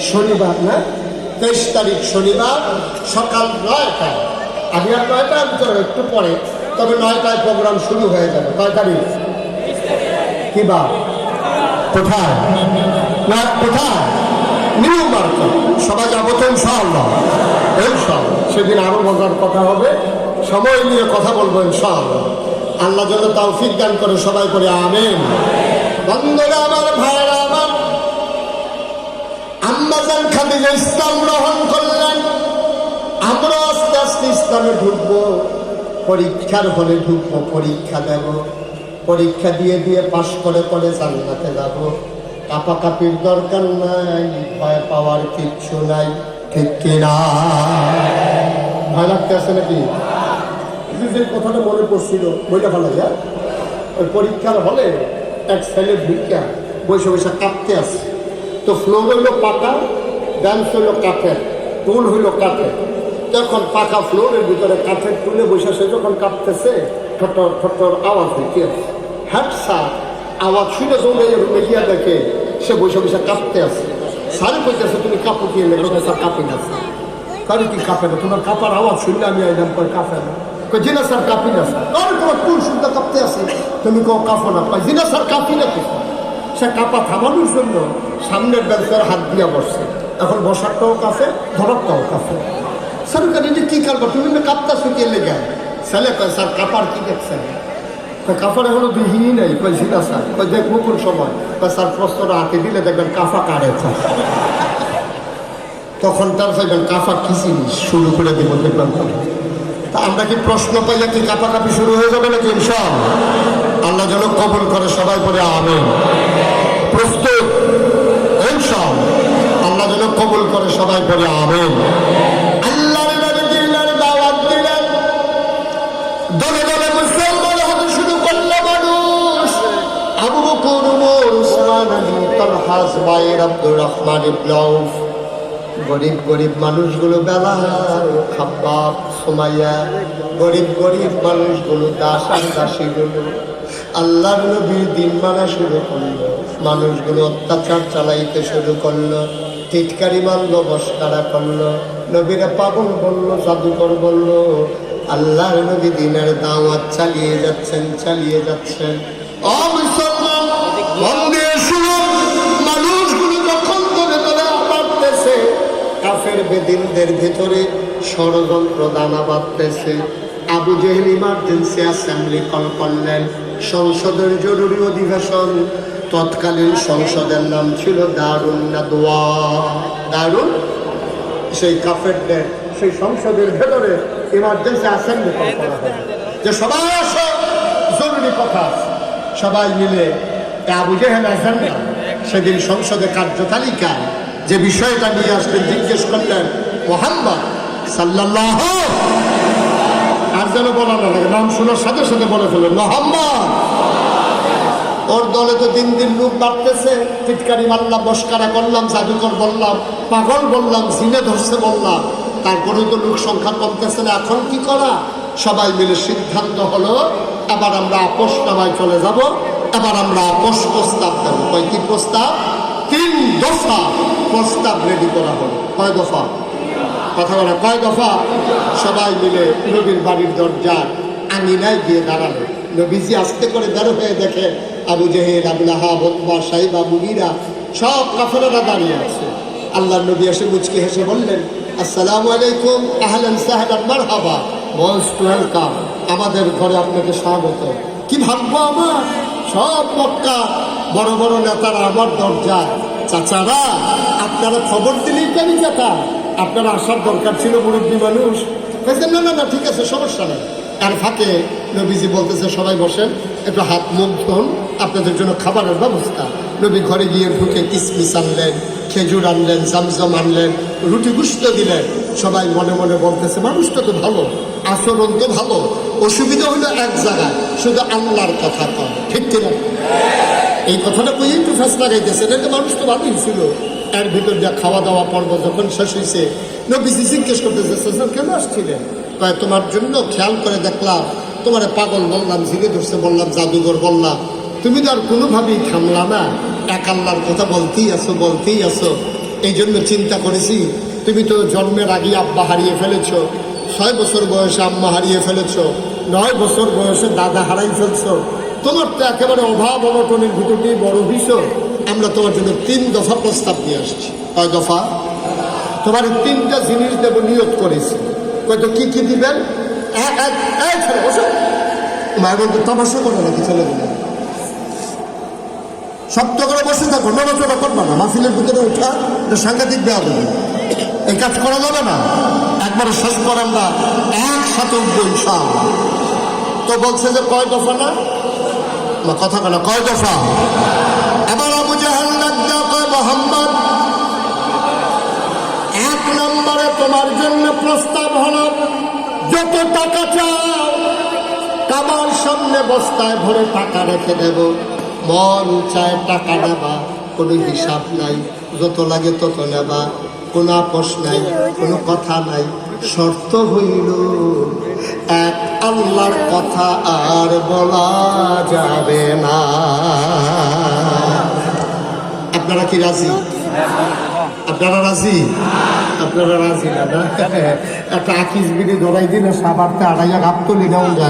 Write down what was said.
শনিবার না, 23 তারিখ শনিবার সকাল 9টায়। আমি আর 9টায় একটু পরে, তবে 9টায় প্রোগ্রাম শুরু হয়ে যাবে। 9 তারিখ কি বা কোথায় না কোথায়? New market. সবাই যাবো তো ইনশাআল্লাহ। ইনশাআল্লাহ সেদিন আরো মজার কথা হবে, সময় নিয়ে কথা বলবো ইনশাআল্লাহ। আল্লাহ যেন তৌফিক দান করে, সবাই করে আমিন। বন্ধুরা আমার, ভাইরা আমার, আম্মাজান খাদিজা ইসলাম গ্রহণ করলেন। আমরা আস্তে আস্তে ইসলামে ঢুকবো, পরীক্ষার হলে ঢুকবো, পরীক্ষা দেব, পরীক্ষা দিয়ে দিয়ে পাশ করে করে জান্নাতে যাব। কাপাকাপির দরকার নাই, ভয় পাওয়ার কিচ্ছু নাই, ঠিক কিনা? ভয় লাগতে আছে নাকি? যে কথাটা মনে পড়ছিল বইটা ভালো যায়। ওই পরীক্ষার হলে এক ছেলে ঢুকিয়া বসে বসে কাঁপতে আছে। তো ফ্লোর হইল পাকা, বেঞ্চ হইল কাঠের, টুল হইল কাঠের। তখন পাকা ফ্লোরের ভিতরে কাঠের টুলে বসে সে যখন কাঁপতেছে, ঠটর ঠটর আওয়াজ দিতে আছে। হ্যাটসা আওয়াজ শুনে জমে রুমে গিয়া দেখে সে বসে বসে কাঁপতে আছে। সারে কইতেছে তুমি কাঁপো কি? স্যার কাঁপি না। স্যার কারি কি কাঁপে না? তোমার কাঁপার আওয়াজ শুনলে আমি আইলাম, কয় কাঁপে না। কই জিনা স্যার কাঁপি না। স্যার আর তোমার টুল শুনতে কাঁপতে আছে, তুমি কেউ কাঁপো না? কয় জিনা স্যার কাঁপি না। কি সে কাঁপা থামানোর জন্য সামনের বেঞ্চের হাত দিয়া বসছে। এখন বসারটাও কাঁপে, ধরারটাও কাঁপে। স্যার কাছে কি কাঁপা? তুমি না কাঁপতা শুকিয়ে লেগে। ছেলে কয় স্যার কাঁপার কি দেখছেন? কাফার এখনো দিহিনী নাই। কই জিনা স্যার। কই দেখবো কোন সময়? কয় স্যার প্রশ্নটা হাতে দিলে দেখবেন কাফা কারে। তখন তার চাইবেন কাফা কি জিনিস, শুরু করে দিব দেখবেন। তা আমরা কি প্রশ্ন পাইলে কি কাপাকাপি শুরু হয়ে যাবে নাকি? ইনশাআল্লাহ আল্লাহ যেন কবুল করে, সবাই করে আমিন। প্রস্তুত? ইনশাআল্লাহ আল্লাহ যেন কবুল করে, সবাই করে আমিন। আল্লাহর নবী দিনের দাওয়াত দিলেন, দলে দলে মুসলমান হতে শুরু করলো মানুষ। আবু বকর, ওমর, উসমান, আলী, তালহা, জুবাইর, আব্দুর রহমান ইবনে আউফ, গরিব গরিব মানুষগুলো, বেলাল, খাব্বাব, সুমাইয়া, গরিব গরিব মানুষগুলো, দাস আর দাসীগুলো আল্লাহর নবীর দিন মানা শুরু করলো। মানুষগুলো অত্যাচার চালাইতে শুরু করলো, টিটকারি মারল, মস্কারা করলো, নবীরা পাগল বললো, জাদুকর বললো। আল্লাহর নবী দিনের দাওয়াত চালিয়ে যাচ্ছেন, চালিয়ে যাচ্ছেন। ও মুসলমান, মন দিয়ে শুনো, মানুষগুলো যখন ধরে ধরে বাড়তেছে, কাফের বেদিনদের ভিতরে ষড়যন্ত্র দানা বাঁধতেছে। Abu Jahl emergency assembly call করলেন, সংসদের জরুরি অধিবেশন। তৎকালীন সংসদের নাম ছিল দারুন নাদওয়া। দারুন, সেই কাফেরদের সেই সংসদের ভেতরে ইমার্জেন্সি অ্যাসেম্বলি কল করা হবে যে সবাই আসো, জরুরি কথা। সবাই মিলে আবু জেহেল এজেন্ডা সেদিন সংসদে কার্যতালিকায় যে বিষয়টা নিয়ে আসলেন, জিজ্ঞেস করলেন মুহাম্মদ সাল্লাল্লাহু, আর যেন বলা না লাগে, নাম শোনার সাথে সাথে বলে ফেলেন মুহাম্মদ। ওর দলে তো দিন দিন লোক বাড়তেছে, টিটকারি মারলাম, মস্কারা করলাম, জাদুকর বললাম, পাগল বললাম, জিনে ধরছে বললাম, তারপরেও তো লোক সংখ্যা কমতেছে না। এখন কি করা? সবাই মিলে সিদ্ধান্ত হলো, এবার আমরা আপোষ নামায় চলে যাব, এবার আমরা আপোষ প্রস্তাব দেব। কয়টি প্রস্তাব? 3 দফা প্রস্তাব রেডি করা হলো। কয় দফা? কথা বলে কয় দফা? সবাই মিলে নবীর বাড়ির দরজার আঙিনায় গিয়ে দাঁড়ালো। নবীজি আস্তে করে বের হয়ে দেখে আবু জেহেল, আবু লাহাব, উতবা, সাইবা, মুগীরা সব কাফেররা দাঁড়িয়ে আছে। আল্লাহর নবী এসে মুচকি হেসে বললেন, আসসালামু আলাইকুম, আহলান সাহলান, মারহাবা, মোস্ট ওয়েলকাম, আমাদের ঘরে আপনাকে স্বাগত। কি ভাগ্য আমার, সব মক্কা বড় বড় নেতারা আমার দরজায়। চাচারা, আপনারা খবর দিলেই কেন চাচা, আপনারা আসার দরকার ছিল, মুরব্বী মানুষ। না না না, ঠিক আছে, সমস্যা নেই। আর ফাঁকে নবীজি বলতেছে সবাই বসেন, একটু হাত মুখ ধুন, আপনাদের জন্য খাবারের ব্যবস্থা। নবী ঘরে গিয়ে ঢুকে কিসমিস আনলেন, খেজুর আনলেন, জামজাম আনলেন, রুটি গুস্ত দিলেন। সবাই মনে মনে বলতেছে মানুষটা তো ভালো, আচরণ তো ভালো, অসুবিধা হলো এক জায়গায়, শুধু আল্লাহর কথা কয়, ঠিক কিনা? এই কথাটা কই একটু ফেসলা গাইতেছে, না মানুষ তো ভালোই ছিল। এর ভিতর যা খাওয়া দাওয়া পর্ব যখন শেষ হয়েছে, নবীজি জিজ্ঞেস করতেছে কেন আসছিলেন? কয় তোমার জন্য খেয়াল করে দেখলাম, তোমার পাগল বললাম, ঝিরে ধরছে বললাম, জাদুঘর বললাম, তুমি তো আর কোনোভাবেই থামলা না, এক আল্লাহর কথা বলতেই আসো, বলতেই আসো। এই জন্য চিন্তা করেছি, তুমি তো জন্মের আগে আব্বা হারিয়ে ফেলেছ, 6 বছর বয়সে আম্মা হারিয়ে ফেলেছ, 9 বছর বয়সে দাদা হারাই ফেলছ, তোমার তো একেবারে অভাব অনটনের ভিতর দিয়ে বড় হইছ। আমরা তোমার জন্য 3 দফা প্রস্তাব দিয়ে আসছি। কয় দফা? তোমার 3টা জিনিস দেব নিয়ত করেছি। কয়তো কি কি দিবেন? মায়ের বলতে তমাশা করে নাকি ছেলে দিলে শক্ত করে বসে থাকো, নড়াচড়া করবা না, মাহফিলের ভিতরে ওঠা এটা সাংঘাতিক দেওয়া দেবে, এই কাজ করা যাবে না। একবারে শেষ করে আমরা একসাথে উঠবো ইনশাআল্লাহ। তো বলছে যে কয় দফা না কথা কেন, কয় দফা? এবার আবু জাহেল লাগবে, কয় মোহাম্মদ 1 নম্বরে তোমার জন্য প্রস্তাব হলো, যত টাকা চাও কাবার সামনে বস্তায় ভরে টাকা রেখে দেব, মন চায় টাকা নেবা, কোনো হিসাব নাই, যত লাগে তত নেবা, কোনো আপোষ নাই, কোনো কথা নাই। শর্ত হইল এক, আল্লাহর কথা আর বলা যাবে না। আপনারা কি রাজি? আপনারা রাজি? আপনারা রাজি না? একটা আকিস বিড়ি ধরাই দিলে সাবারতে আড়াইয়া গাপ তো লিগাউন যায়।